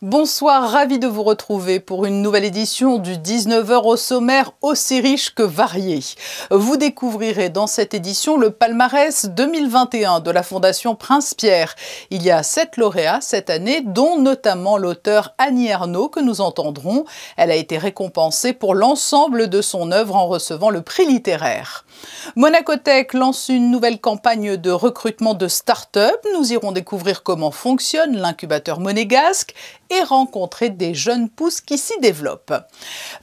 Bonsoir, ravi de vous retrouver pour une nouvelle édition du 19h au sommaire aussi riche que varié. Vous découvrirez dans cette édition le palmarès 2021 de la Fondation Prince-Pierre. Il y a 7 lauréats cette année, dont notamment l'auteure Annie Ernaux que nous entendrons. Elle a été récompensée pour l'ensemble de son œuvre en recevant le prix littéraire. Monacotech lance une nouvelle campagne de recrutement de start-up. Nous irons découvrir comment fonctionne l'incubateur monégasque et rencontrer des jeunes pousses qui s'y développent.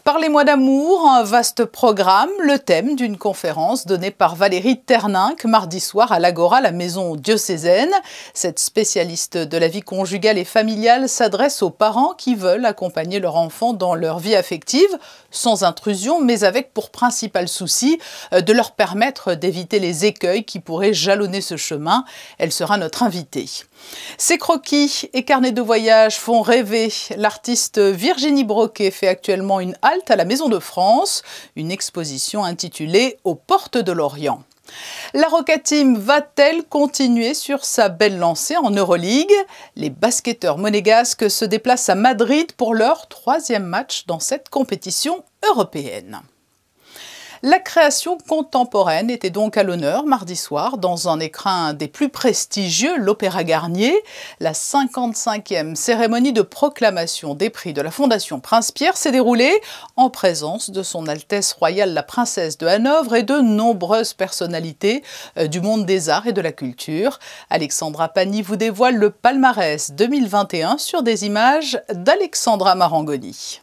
Parlez-moi d'amour, un vaste programme, le thème d'une conférence donnée par Valérie Terninck mardi soir à l'Agora, la maison diocésaine. Cette spécialiste de la vie conjugale et familiale s'adresse aux parents qui veulent accompagner leur enfant dans leur vie affective, sans intrusion, mais avec pour principal souci de leur permettre d'éviter les écueils qui pourraient jalonner ce chemin. Elle sera notre invitée. Ces croquis et carnets de voyage font rêver. L'artiste Virginie Broquet fait actuellement une halte à la Maison de France, une exposition intitulée « Aux portes de l'Orient ». La Roca Team va-t-elle continuer sur sa belle lancée en Euroleague? Les basketteurs monégasques se déplacent à Madrid pour leur 3e match dans cette compétition européenne. La création contemporaine était donc à l'honneur mardi soir dans un écrin des plus prestigieux, l'Opéra Garnier. La 55e cérémonie de proclamation des prix de la Fondation Prince-Pierre s'est déroulée en présence de son Altesse royale la princesse de Hanovre et de nombreuses personnalités du monde des arts et de la culture. Alexandra Pani vous dévoile le palmarès 2021 sur des images d'Alexandra Marangoni.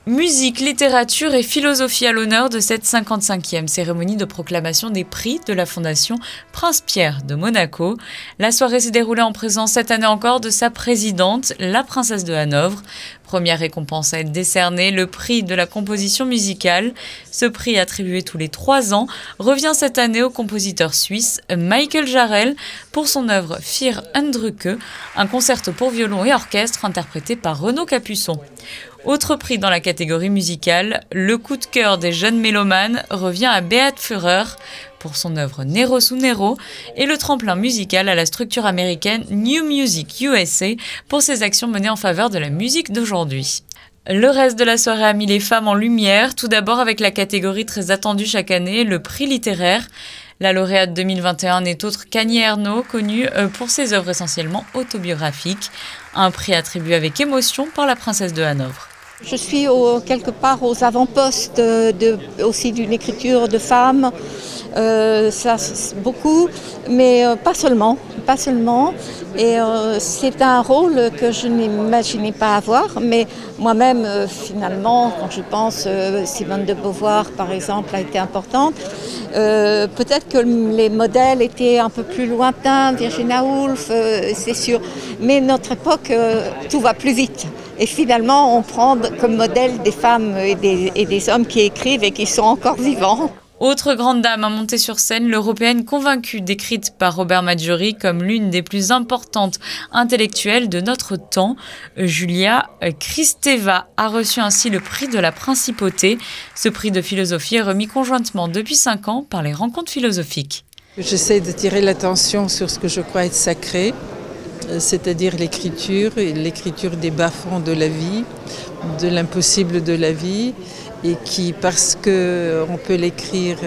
Musique, littérature et philosophie à l'honneur de cette 55e cérémonie de proclamation des prix de la Fondation Prince-Pierre de Monaco. La soirée s'est déroulée en présence cette année encore de sa présidente, la princesse de Hanovre. Première récompense à être décernée, le prix de la composition musicale. Ce prix, attribué tous les 3 ans, revient cette année au compositeur suisse Michael Jarel pour son œuvre Vier Eindrücke, un concerto pour violon et orchestre interprété par Renaud Capuçon. Autre prix dans la catégorie musicale, le coup de cœur des jeunes mélomanes revient à Beat Führer pour son œuvre Nero su Nero et le tremplin musical à la structure américaine New Music USA pour ses actions menées en faveur de la musique d'aujourd'hui. Le reste de la soirée a mis les femmes en lumière, tout d'abord avec la catégorie très attendue chaque année, le prix littéraire. La lauréate 2021 n'est autre qu'Annie Ernaux, connue pour ses œuvres essentiellement autobiographiques. Un prix attribué avec émotion par la princesse de Hanovre. Je suis quelque part aux avant-postes aussi d'une écriture de femmes, ça beaucoup, mais pas seulement. Et c'est un rôle que je n'imaginais pas avoir, mais moi-même, finalement, quand je pense, Simone de Beauvoir, par exemple, a été importante. Peut-être que les modèles étaient un peu plus lointains, Virginia Woolf, c'est sûr. Mais notre époque, tout va plus vite. Et finalement, on prend comme modèle des femmes et des hommes qui écrivent et qui sont encore vivants. Autre grande dame à monter sur scène, l'Européenne convaincue, décrite par Robert Maggiori comme l'une des plus importantes intellectuelles de notre temps, Julia Kristeva a reçu ainsi le prix de la principauté. Ce prix de philosophie est remis conjointement depuis 5 ans par les rencontres philosophiques. J'essaie de tirer l'attention sur ce que je crois être sacré, c'est-à-dire l'écriture des bas-fonds de la vie, de l'impossible de la vie, et qui, parce qu'on peut l'écrire,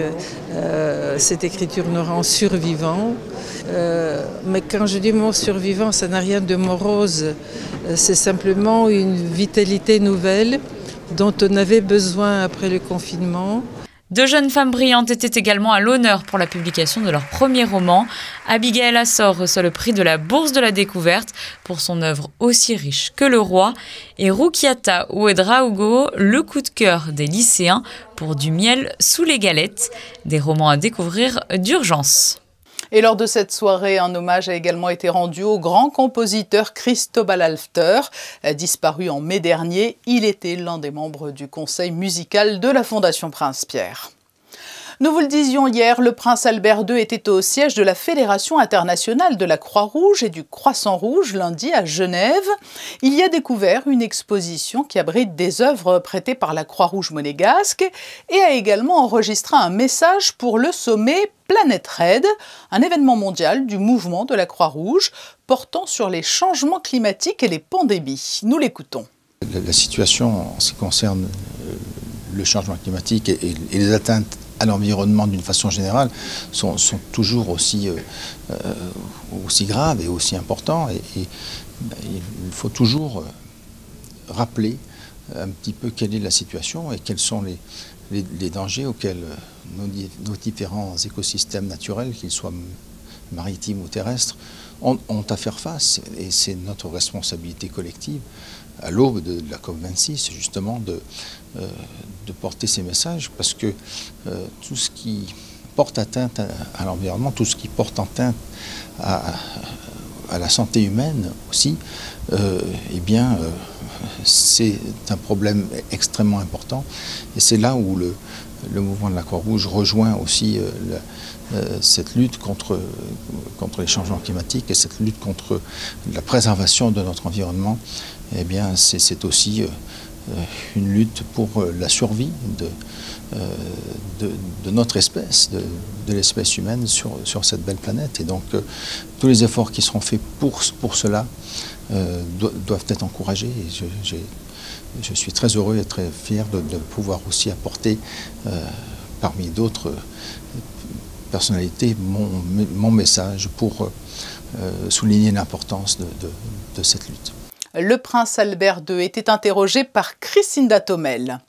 cette écriture nous rend survivants. Mais quand je dis mot survivant, ça n'a rien de morose, c'est simplement une vitalité nouvelle dont on avait besoin après le confinement. 2 jeunes femmes brillantes étaient également à l'honneur pour la publication de leur premier roman. Abigail Assor reçoit le prix de la Bourse de la Découverte pour son œuvre Aussi riche que le roi. Et Rukiata Ouedraogo, le coup de cœur des lycéens pour Du miel sous les galettes. Des romans à découvrir d'urgence. Et lors de cette soirée, un hommage a également été rendu au grand compositeur Cristobal Halfter, disparu en mai dernier. Il était l'un des membres du conseil musical de la Fondation Prince-Pierre. Nous vous le disions hier, le prince Albert II était au siège de la Fédération internationale de la Croix-Rouge et du Croissant-Rouge lundi à Genève. Il y a découvert une exposition qui abrite des œuvres prêtées par la Croix-Rouge monégasque et a également enregistré un message pour le sommet Planète Red, un événement mondial du mouvement de la Croix-Rouge portant sur les changements climatiques et les pandémies. Nous l'écoutons. La situation en ce qui concerne le changement climatique et les atteintes à l'environnement d'une façon générale sont toujours aussi graves et aussi importants. Et il faut toujours rappeler un petit peu quelle est la situation et quels sont les dangers auxquels nos différents écosystèmes naturels, qu'ils soient maritimes ou terrestres, ont à faire face. Et c'est notre responsabilité collective, à l'aube de la COP26, justement, de porter ces messages, parce que tout ce qui porte atteinte à l'environnement, tout ce qui porte atteinte à la santé humaine aussi, c'est un problème extrêmement important. Et c'est là où le mouvement de la Croix-Rouge rejoint aussi cette lutte contre les changements climatiques et cette lutte contre la préservation de notre environnement. Eh bien, c'est aussi une lutte pour la survie de notre espèce, de l'espèce humaine sur cette belle planète. Et donc, tous les efforts qui seront faits pour cela doivent être encouragés. Et je suis très heureux et très fier de pouvoir aussi apporter, parmi d'autres personnalités, mon message pour souligner l'importance de cette lutte. Le prince Albert II était interrogé par Christine Datomel.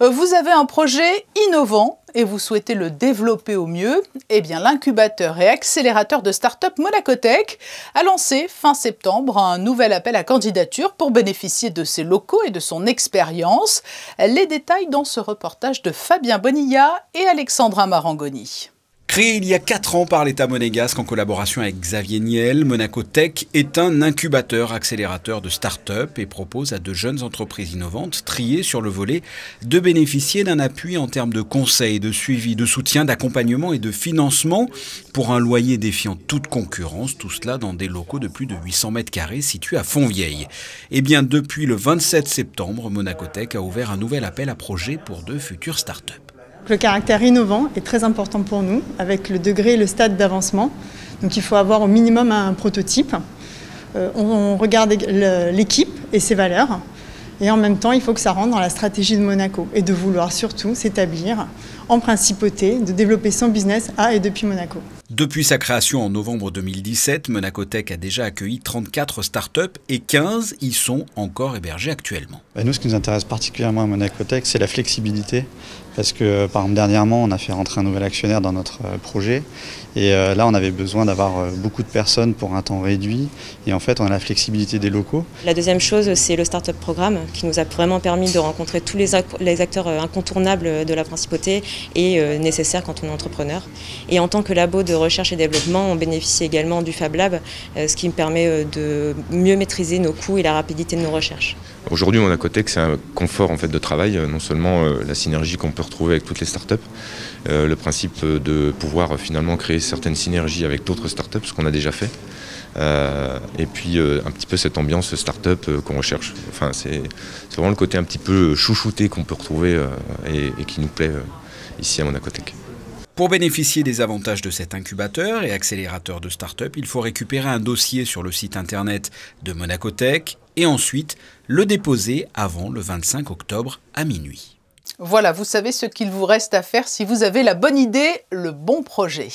Vous avez un projet innovant et vous souhaitez le développer au mieux. Eh bien, l'incubateur et accélérateur de start-up Monacotech a lancé fin septembre un nouvel appel à candidature pour bénéficier de ses locaux et de son expérience. Les détails dans ce reportage de Fabien Bonilla et Alexandra Marangoni. Créé il y a 4 ans par l'État monégasque en collaboration avec Xavier Niel, Monacotech est un incubateur accélérateur de start-up et propose à de jeunes entreprises innovantes triées sur le volet de bénéficier d'un appui en termes de conseils, de suivi, de soutien, d'accompagnement et de financement pour un loyer défiant toute concurrence, tout cela dans des locaux de plus de 800 mètres carrés situés à Fontvieille. Et bien depuis le 27 septembre, Monacotech a ouvert un nouvel appel à projets pour de futures start-up. Le caractère innovant est très important pour nous, avec le degré et le stade d'avancement. Donc il faut avoir au minimum un prototype. On regarde l'équipe et ses valeurs. Et en même temps, il faut que ça rentre dans la stratégie de Monaco et de vouloir surtout s'établir en principauté, de développer son business à et depuis Monaco. Depuis sa création en novembre 2017, Monacotech a déjà accueilli 34 startups et 15 y sont encore hébergés actuellement. Nous, ce qui nous intéresse particulièrement à Monacotech, c'est la flexibilité. Parce que, par exemple, dernièrement, on a fait rentrer un nouvel actionnaire dans notre projet. Et là, on avait besoin d'avoir beaucoup de personnes pour un temps réduit. Et en fait, on a la flexibilité des locaux. La deuxième chose, c'est le Startup Programme qui nous a vraiment permis de rencontrer tous les acteurs incontournables de la principauté et nécessaires quand on est entrepreneur. Et en tant que labo de recherche et développement, on bénéficie également du Fab Lab, ce qui me permet de mieux maîtriser nos coûts et la rapidité de nos recherches. Aujourd'hui, Monacotech, c'est un confort de travail, non seulement la synergie qu'on peut retrouver avec toutes les startups, le principe de pouvoir finalement créer certaines synergies avec d'autres startups, ce qu'on a déjà fait, et puis un petit peu cette ambiance startup qu'on recherche. Enfin, c'est vraiment le côté un petit peu chouchouté qu'on peut retrouver et qui nous plaît ici à Monacotech. Pour bénéficier des avantages de cet incubateur et accélérateur de start-up, il faut récupérer un dossier sur le site internet de Monacotech et ensuite le déposer avant le 25 octobre à minuit. Voilà, vous savez ce qu'il vous reste à faire si vous avez la bonne idée, le bon projet.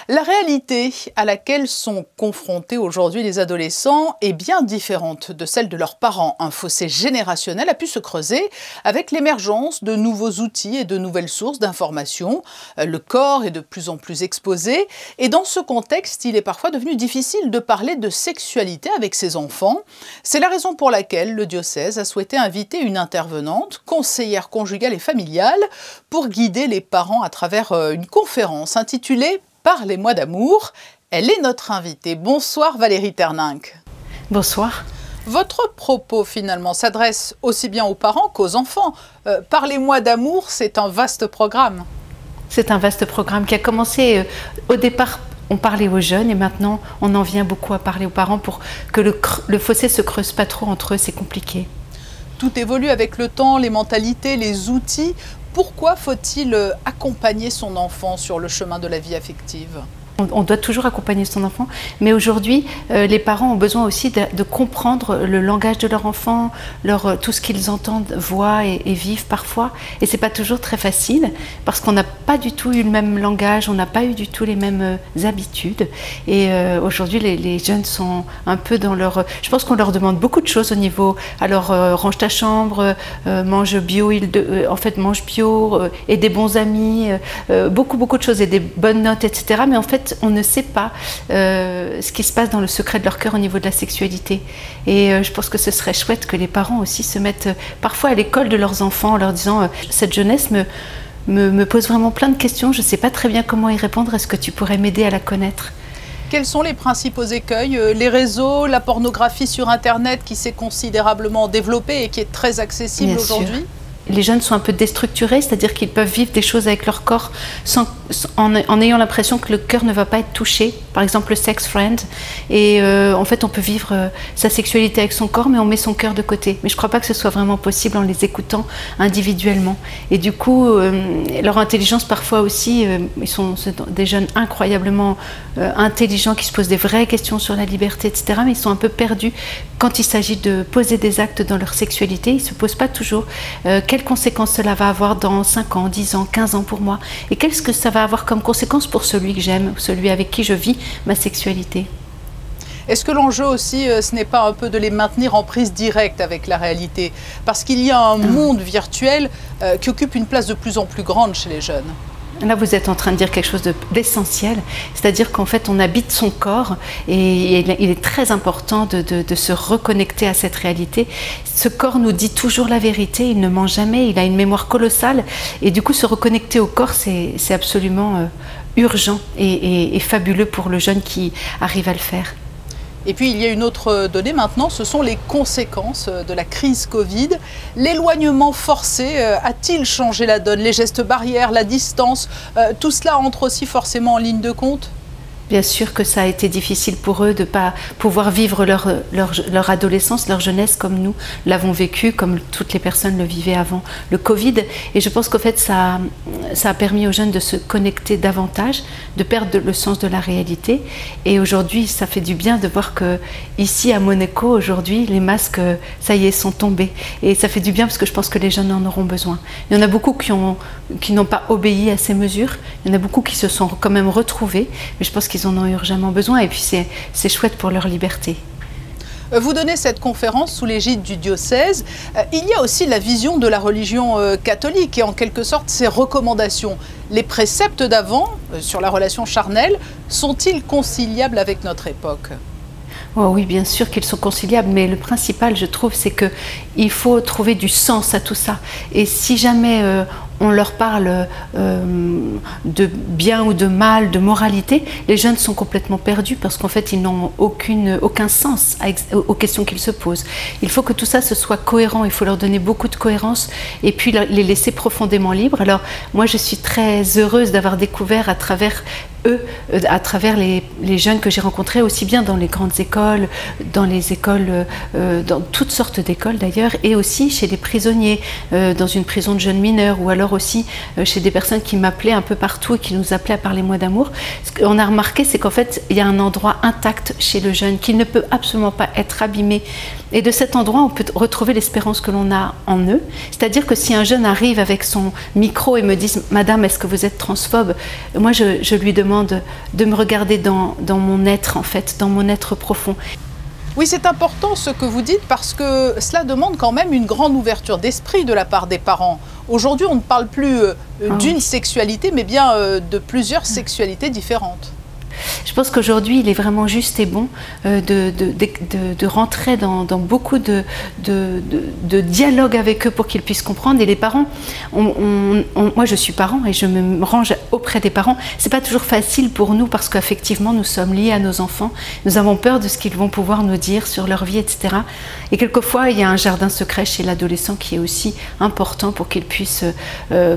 La réalité à laquelle sont confrontés aujourd'hui les adolescents est bien différente de celle de leurs parents. Un fossé générationnel a pu se creuser avec l'émergence de nouveaux outils et de nouvelles sources d'information. Le corps est de plus en plus exposé et dans ce contexte, il est parfois devenu difficile de parler de sexualité avec ses enfants. C'est la raison pour laquelle le diocèse a souhaité inviter une intervenante, conseillère conjugale et familiale, pour guider les parents à travers une conférence intitulée « Parlez-moi d'amour ». Elle est notre invitée. Bonsoir Valérie Terninck. Bonsoir. Votre propos finalement s'adresse aussi bien aux parents qu'aux enfants. Parlez-moi d'amour, c'est un vaste programme. C'est un vaste programme qui a commencé au départ. On parlait aux jeunes et maintenant on en vient beaucoup à parler aux parents pour que le fossé se creuse pas trop entre eux, c'est compliqué. Tout évolue avec le temps, les mentalités, les outils. Pourquoi faut-il accompagner son enfant sur le chemin de la vie affective ? On doit toujours accompagner son enfant, mais aujourd'hui, les parents ont besoin aussi de comprendre le langage de leur enfant, tout ce qu'ils entendent, voient et vivent parfois. Et c'est pas toujours très facile, parce qu'on n'a pas du tout eu le même langage, on n'a pas eu du tout les mêmes habitudes. Et aujourd'hui, les jeunes sont un peu dans leur... Je pense qu'on leur demande beaucoup de choses au niveau... Alors, range ta chambre, mange bio, mange bio, et des bons amis, beaucoup de choses, et des bonnes notes, etc. Mais en fait, on ne sait pas ce qui se passe dans le secret de leur cœur au niveau de la sexualité. Et je pense que ce serait chouette que les parents aussi se mettent parfois à l'école de leurs enfants en leur disant cette jeunesse me pose vraiment plein de questions, je ne sais pas très bien comment y répondre, est-ce que tu pourrais m'aider à la connaître ? Quels sont les principaux écueils ? Les réseaux, la pornographie sur Internet qui s'est considérablement développée et qui est très accessible aujourd'hui ? Les jeunes sont un peu déstructurés, c'est-à-dire qu'ils peuvent vivre des choses avec leur corps en ayant l'impression que le cœur ne va pas être touché. Par exemple, le sex friend. Et en fait, on peut vivre sa sexualité avec son corps, mais on met son cœur de côté. Mais je ne crois pas que ce soit vraiment possible en les écoutant individuellement. Et du coup, leur intelligence, parfois aussi, ils sont des jeunes incroyablement intelligents qui se posent des vraies questions sur la liberté, etc. Mais ils sont un peu perdus quand il s'agit de poser des actes dans leur sexualité. Ils ne se posent pas toujours quelles conséquences cela va avoir dans 5 ans, 10 ans, 15 ans pour moi. Et qu'est-ce que ça va avoir comme conséquence pour celui que j'aime, celui avec qui je vis ma sexualité. Est-ce que l'enjeu aussi, ce n'est pas un peu de les maintenir en prise directe avec la réalité? Parce qu'il y a un monde virtuel qui occupe une place de plus en plus grande chez les jeunes. Là, vous êtes en train de dire quelque chose d'essentiel, c'est-à-dire qu'en fait, on habite son corps et il est très important de se reconnecter à cette réalité. Ce corps nous dit toujours la vérité, il ne ment jamais, il a une mémoire colossale et du coup, se reconnecter au corps, c'est absolument urgent et fabuleux pour le jeune qui arrive à le faire. Et puis il y a une autre donnée maintenant, ce sont les conséquences de la crise Covid. L'éloignement forcé a-t-il changé la donne? Les gestes barrières, la distance, tout cela entre aussi forcément en ligne de compte? Bien sûr que ça a été difficile pour eux de ne pas pouvoir vivre leur adolescence, leur jeunesse comme nous l'avons vécu, comme toutes les personnes le vivaient avant le Covid. Et je pense qu'en fait, ça a permis aux jeunes de se connecter davantage, de perdre le sens de la réalité. Et aujourd'hui, ça fait du bien de voir que ici à Monaco, aujourd'hui, les masques, ça y est, sont tombés. Et ça fait du bien parce que je pense que les jeunes en auront besoin. Il y en a beaucoup qui n'ont pas obéi à ces mesures. Il y en a beaucoup qui se sont quand même retrouvés. Mais je pense qu'ils en ont urgemment besoin et puis c'est chouette pour leur liberté. Vous donnez cette conférence sous l'égide du diocèse. Il y a aussi la vision de la religion catholique et en quelque sorte ses recommandations. Les préceptes d'avant sur la relation charnelle sont-ils conciliables avec notre époque ? Oh oui, bien sûr qu'ils sont conciliables, mais le principal, je trouve, c'est qu'il faut trouver du sens à tout ça. Et si jamais on leur parle de bien ou de mal, de moralité, les jeunes sont complètement perdus parce qu'en fait, ils n'ont aucun sens aux questions qu'ils se posent. Il faut que tout ça se soit cohérent, il faut leur donner beaucoup de cohérence et puis les laisser profondément libres. Alors, moi, je suis très heureuse d'avoir découvert à travers eux, à travers les jeunes que j'ai rencontrés, aussi bien dans les grandes écoles, dans les écoles, dans toutes sortes d'écoles d'ailleurs, et aussi chez les prisonniers, dans une prison de jeunes mineurs, ou alors aussi chez des personnes qui m'appelaient un peu partout et qui nous appelaient à parler moi d'amour. Ce qu'on a remarqué, c'est qu'en fait, il y a un endroit intact chez le jeune qui ne peut absolument pas être abîmé. Et de cet endroit, on peut retrouver l'espérance que l'on a en eux. C'est-à-dire que si un jeune arrive avec son micro et me dit « Madame, est-ce que vous êtes transphobe ?» Moi, je lui demande de me regarder dans mon être, en fait, dans mon être profond. Oui, c'est important ce que vous dites parce que cela demande quand même une grande ouverture d'esprit de la part des parents. Aujourd'hui, on ne parle plus d'une sexualité, mais bien de plusieurs sexualités différentes. Je pense qu'aujourd'hui, il est vraiment juste et bon de rentrer dans beaucoup de dialogue avec eux pour qu'ils puissent comprendre. Et les parents, moi je suis parent et je me range auprès des parents. C'est pas toujours facile pour nous parce qu'effectivement nous sommes liés à nos enfants. Nous avons peur de ce qu'ils vont pouvoir nous dire sur leur vie, etc. Et quelquefois, il y a un jardin secret chez l'adolescent qui est aussi important pour qu'il puisse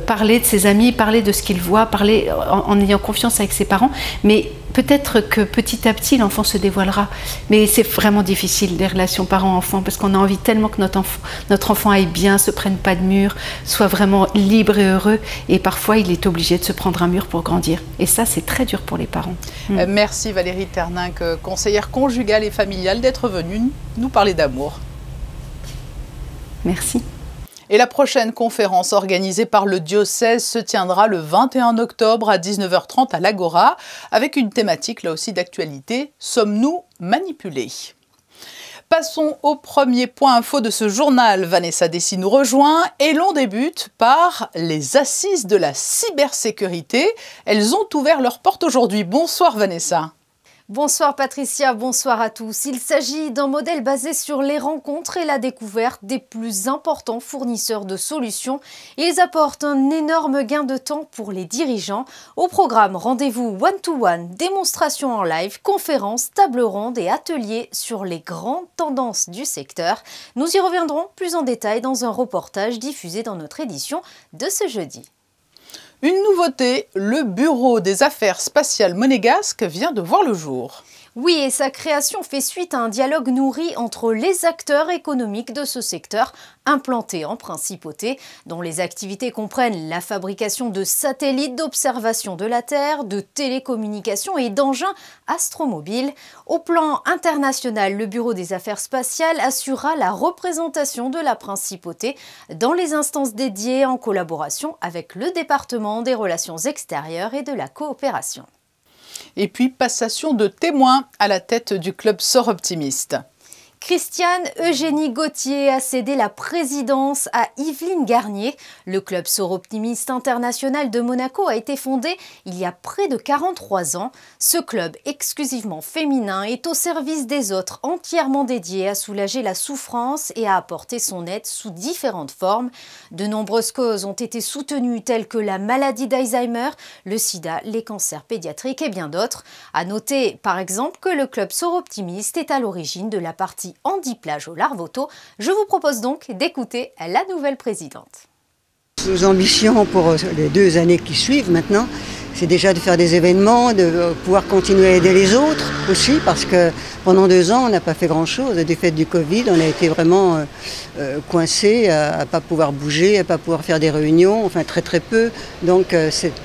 parler de ses amis, parler de ce qu'il voit, parler en ayant confiance avec ses parents. Mais peut-être que petit à petit, l'enfant se dévoilera. Mais c'est vraiment difficile, les relations parents-enfants, parce qu'on a envie tellement que notre enfant aille bien, se prenne pas de mur, soit vraiment libre et heureux. Et parfois, il est obligé de se prendre un mur pour grandir. Et ça, c'est très dur pour les parents. Merci Valérie Terninck, conseillère conjugale et familiale, d'être venue nous parler d'amour. Merci. Et la prochaine conférence organisée par le diocèse se tiendra le 21 octobre à 19h30 à l'Agora, avec une thématique là aussi d'actualité. Sommes-nous manipulés ? Passons au premier point info de ce journal. Vanessa Dessy nous rejoint et l'on débute par les assises de la cybersécurité. Elles ont ouvert leurs portes aujourd'hui. Bonsoir Vanessa. Bonsoir Patricia, bonsoir à tous. Il s'agit d'un modèle basé sur les rencontres et la découverte des plus importants fournisseurs de solutions. Ils apportent un énorme gain de temps pour les dirigeants. Au programme, rendez-vous one-to-one, démonstrations en live, conférences, tables rondes et ateliers sur les grandes tendances du secteur. Nous y reviendrons plus en détail dans un reportage diffusé dans notre édition de ce jeudi. Une nouveauté, le Bureau des affaires spatiales monégasques vient de voir le jour. Oui, et sa création fait suite à un dialogue nourri entre les acteurs économiques de ce secteur, implanté en principauté, dont les activités comprennent la fabrication de satellites d'observation de la Terre, de télécommunications et d'engins astromobiles. Au plan international, le Bureau des affaires spatiales assurera la représentation de la principauté dans les instances dédiées en collaboration avec le département des relations extérieures et de la coopération. Et puis, passation de témoin à la tête du club Sort Optimiste. Christiane Eugénie Gauthier a cédé la présidence à Yveline Garnier. Le club Sort Optimiste international de Monaco a été fondé il y a près de 43 ans. Ce club exclusivement féminin est au service des autres, entièrement dédié à soulager la souffrance et à apporter son aide sous différentes formes. De nombreuses causes ont été soutenues telles que la maladie d'Alzheimer, le sida, les cancers pédiatriques et bien d'autres. À noter par exemple que le club Sort Optimiste est à l'origine de la partie handi-plage au Larvoto. Je vous propose donc d'écouter la nouvelle présidente. Nos ambitions pour les 2 années qui suivent maintenant, c'est déjà de faire des événements, de pouvoir continuer à aider les autres aussi, parce que pendant 2 ans, on n'a pas fait grand-chose. Du fait du Covid, on a été vraiment coincés à ne pas pouvoir bouger, à ne pas pouvoir faire des réunions, enfin très très peu. Donc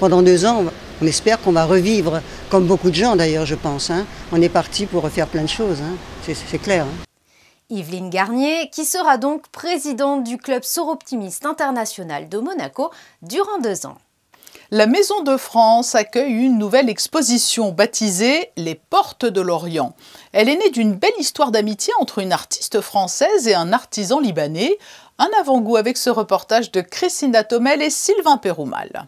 pendant 2 ans, on espère qu'on va revivre, comme beaucoup de gens d'ailleurs, je pense. On est parti pour refaire plein de choses, c'est clair. Yveline Garnier, qui sera donc présidente du club Sort Optimiste international de Monaco durant 2 ans. La Maison de France accueille une nouvelle exposition baptisée « Les Portes de l'Orient ». Elle est née d'une belle histoire d'amitié entre une artiste française et un artisan libanais. Un avant-goût avec ce reportage de Christina Tomel et Sylvain Péroumal.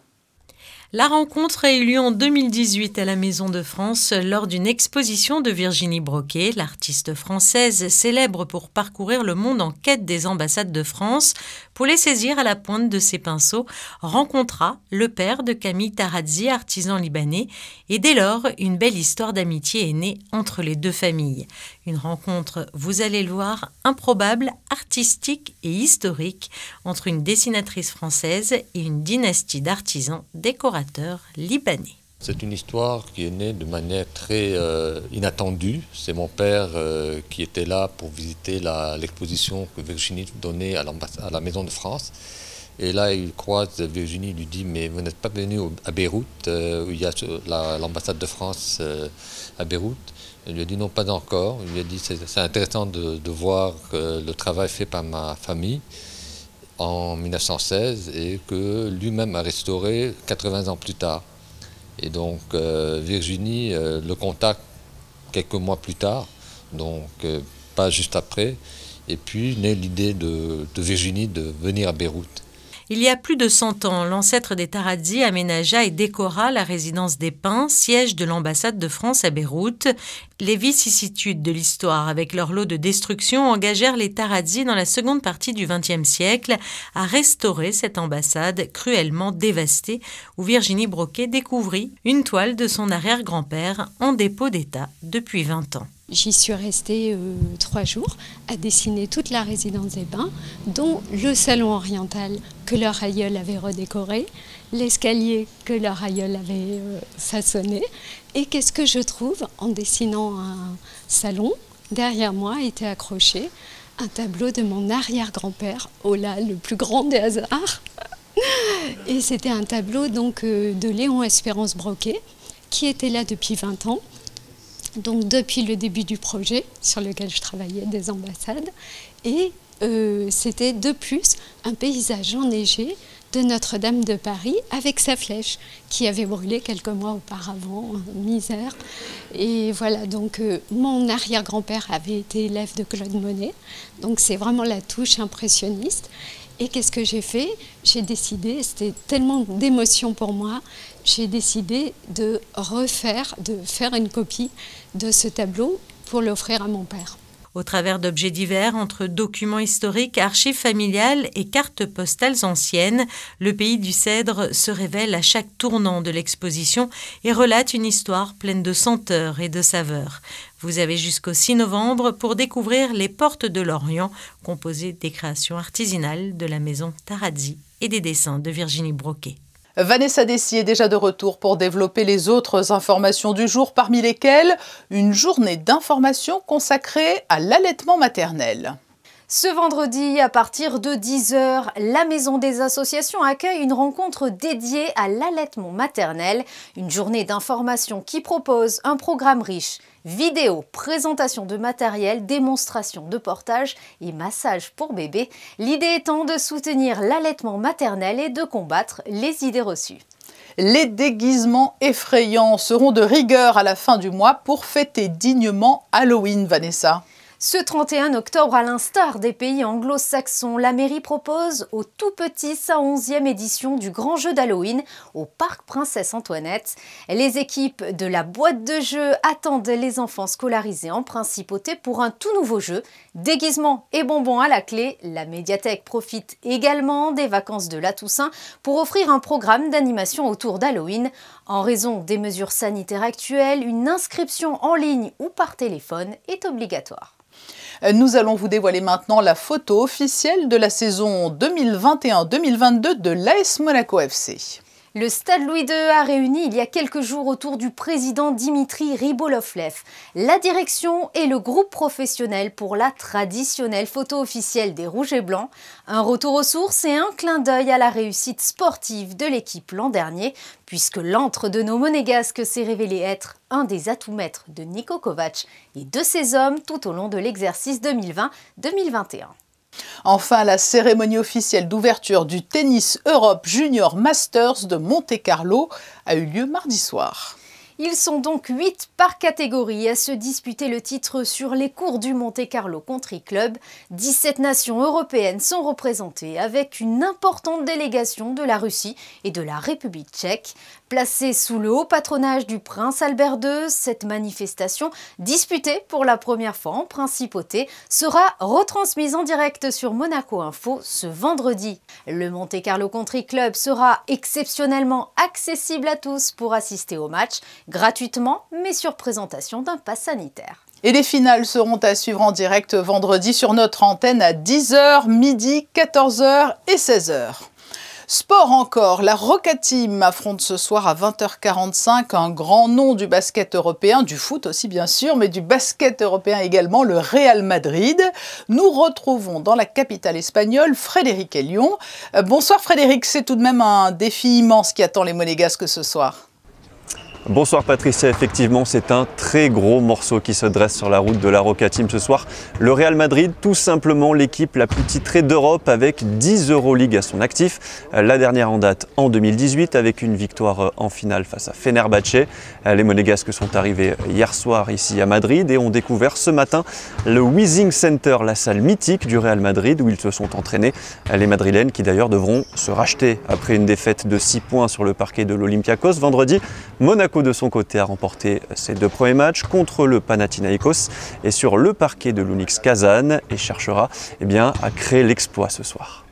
La rencontre a eu lieu en 2018 à la Maison de France lors d'une exposition de Virginie Broquet, l'artiste française célèbre pour parcourir le monde en quête des ambassades de France. Pour les saisir à la pointe de ses pinceaux, rencontra le père de Camille Tarazzi, artisan libanais, et dès lors, une belle histoire d'amitié est née entre les 2 familles. Une rencontre, vous allez le voir, improbable, artistique et historique entre une dessinatrice française et une dynastie d'artisans décorateurs libanais. C'est une histoire qui est née de manière très inattendue. C'est mon père qui était là pour visiter l'exposition que Virginie donnait à la Maison de France. Et là, il croise Virginie, il lui dit « Mais vous n'êtes pas venu à Beyrouth, où il y a l'ambassade de France à Beyrouth ?» Il lui a dit « Non, pas encore ». Il lui a dit « C'est intéressant de voir le travail fait par ma famille en 1916 et que lui-même a restauré 80 ans plus tard ». Et donc Virginie le contacte quelques mois plus tard, donc pas juste après, et puis naît l'idée de Virginie de venir à Beyrouth. Il y a plus de 100 ans, l'ancêtre des Tarazzi aménagea et décora la résidence des Pins, siège de l'ambassade de France à Beyrouth. Les vicissitudes de l'histoire, avec leur lot de destruction, engagèrent les Tarazzi dans la seconde partie du XXe siècle à restaurer cette ambassade cruellement dévastée, où Virginie Broquet découvrit une toile de son arrière-grand-père en dépôt d'état depuis 20 ans. J'y suis restée 3 jours à dessiner toute la résidence des Pins, dont le salon oriental que leur aïeul avait redécoré, l'escalier que leur aïeul avait façonné. Et qu'est-ce que je trouve en dessinant un salon? Derrière moi était accroché un tableau de mon arrière-grand-père, oh là, le plus grand des hasards. Et c'était un tableau donc de Léon Espérance Broquet, qui était là depuis 20 ans. Donc depuis le début du projet sur lequel je travaillais des ambassades, et c'était de plus un paysage enneigé de Notre-Dame de Paris avec sa flèche qui avait brûlé quelques mois auparavant, misère. Et voilà, donc mon arrière-grand-père avait été élève de Claude Monet, donc c'est vraiment la touche impressionniste. Et qu'est-ce que j'ai fait? J'ai décidé, c'était tellement d'émotion pour moi, j'ai décidé de faire une copie de ce tableau pour l'offrir à mon père. Au travers d'objets divers, entre documents historiques, archives familiales et cartes postales anciennes, le pays du Cèdre se révèle à chaque tournant de l'exposition et relate une histoire pleine de senteurs et de saveurs. Vous avez jusqu'au 6 novembre pour découvrir les Portes de l'Orient, composées des créations artisanales de la maison Tarazzi et des dessins de Virginie Broquet. Vanessa Dessy est déjà de retour pour développer les autres informations du jour, parmi lesquelles une journée d'information consacrée à l'allaitement maternel. Ce vendredi, à partir de 10h, la Maison des Associations accueille une rencontre dédiée à l'allaitement maternel, une journée d'information qui propose un programme riche. Vidéos, présentation de matériel, démonstration de portage et massage pour bébé. L'idée étant de soutenir l'allaitement maternel et de combattre les idées reçues. Les déguisements effrayants seront de rigueur à la fin du mois pour fêter dignement Halloween, Vanessa. Ce 31 octobre, à l'instar des pays anglo-saxons, la mairie propose au tout petit sa 11e édition du grand jeu d'Halloween au parc Princesse Antoinette. Les équipes de la boîte de jeux attendent les enfants scolarisés en principauté pour un tout nouveau jeu. Déguisements et bonbons à la clé, la médiathèque profite également des vacances de la Toussaint pour offrir un programme d'animation autour d'Halloween. En raison des mesures sanitaires actuelles, une inscription en ligne ou par téléphone est obligatoire. Nous allons vous dévoiler maintenant la photo officielle de la saison 2021-2022 de l'AS Monaco FC. Le Stade Louis II a réuni il y a quelques jours autour du président Dimitri Ribolovlev la direction et le groupe professionnel pour la traditionnelle photo officielle des Rouges et Blancs. Un retour aux sources et un clin d'œil à la réussite sportive de l'équipe l'an dernier, puisque l'antre de nos Monégasques s'est révélé être un des atouts maîtres de Niko Kovac et de ses hommes tout au long de l'exercice 2020-2021. Enfin, la cérémonie officielle d'ouverture du Tennis Europe Junior Masters de Monte-Carlo a eu lieu mardi soir. Ils sont donc 8 par catégorie à se disputer le titre sur les cours du Monte-Carlo Country Club. 17 nations européennes sont représentées avec une importante délégation de la Russie et de la République tchèque. Placée sous le haut patronage du prince Albert II, cette manifestation, disputée pour la première fois en principauté, sera retransmise en direct sur Monaco Info ce vendredi. Le Monte-Carlo Country Club sera exceptionnellement accessible à tous pour assister au match, gratuitement mais sur présentation d'un pass sanitaire. Et les finales seront à suivre en direct vendredi sur notre antenne à 10h, midi, 14h et 16h. Sport encore, la Roca Team affronte ce soir à 20h45 un grand nom du basket européen, du foot aussi bien sûr, mais du basket européen également, le Real Madrid. Nous retrouvons dans la capitale espagnole Frédéric Elion. Bonsoir Frédéric, c'est tout de même un défi immense qui attend les Monégasques ce soir. Bonsoir Patricia, effectivement c'est un très gros morceau qui se dresse sur la route de la Roca Team ce soir. Le Real Madrid, tout simplement l'équipe la plus titrée d'Europe avec 10 Euroleague à son actif. La dernière en date en 2018 avec une victoire en finale face à Fenerbahçe. Les Monégasques sont arrivés hier soir ici à Madrid et ont découvert ce matin le Withing Center, la salle mythique du Real Madrid où ils se sont entraînés. Les Madrilènes qui d'ailleurs devront se racheter après une défaite de 6 points sur le parquet de l'Olympiakos vendredi. Monaco de son côté a remporté ses 2 premiers matchs contre le Panathinaikos et sur le parquet de l'Unix Kazan et cherchera à créer l'exploit ce soir.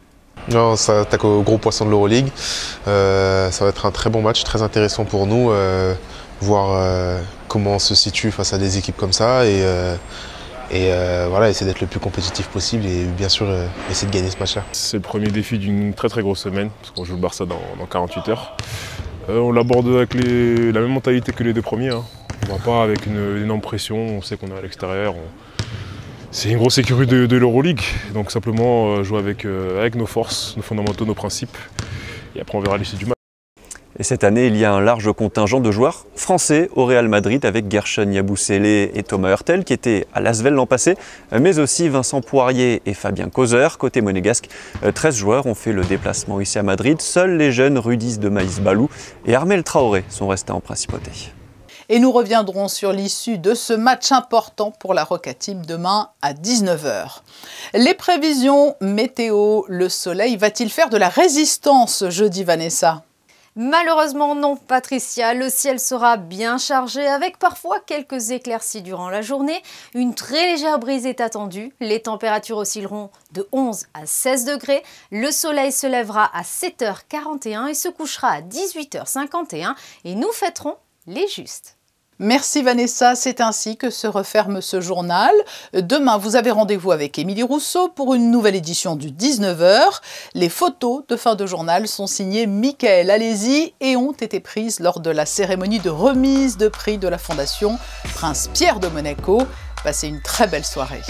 Non, ça attaque au gros poisson de l'Euroleague. Ça va être un très bon match, très intéressant pour nous, voir comment on se situe face à des équipes comme ça et voilà, essayer d'être le plus compétitif possible et bien sûr essayer de gagner ce match-là. C'est le premier défi d'une très grosse semaine parce qu'on joue le Barça dans 48 heures. On l'aborde avec la même mentalité que les 2 premiers. On ne va pas avec une énorme pression, on sait qu'on est à l'extérieur. C'est une grosse écurie de l'Euroleague, donc simplement jouer avec nos forces, nos fondamentaux, nos principes. Et après on verra l'issue du match. Et cette année, il y a un large contingent de joueurs français au Real Madrid avec Gershon Yabusele et Thomas Hurtel qui étaient à l'Asvel l'an passé, mais aussi Vincent Poirier et Fabien Causeur. Côté monégasque, 13 joueurs ont fait le déplacement ici à Madrid. Seuls les jeunes Rudis de Maïs Balou et Armel Traoré sont restés en principauté. Et nous reviendrons sur l'issue de ce match important pour la Roca Team demain à 19 h. Les prévisions météo, le soleil va-t-il faire de la résistance jeudi, Vanessa ? Malheureusement non, Patricia, le ciel sera bien chargé avec parfois quelques éclaircies durant la journée. Une très légère brise est attendue, les températures oscilleront de 11 à 16 degrés. Le soleil se lèvera à 7 h 41 et se couchera à 18 h 51 et nous fêterons les justes. Merci Vanessa, c'est ainsi que se referme ce journal. Demain, vous avez rendez-vous avec Émilie Rousseau pour une nouvelle édition du 19 h. Les photos de fin de journal sont signées Michael Alési et ont été prises lors de la cérémonie de remise de prix de la Fondation Prince Pierre de Monaco. Passez une très belle soirée.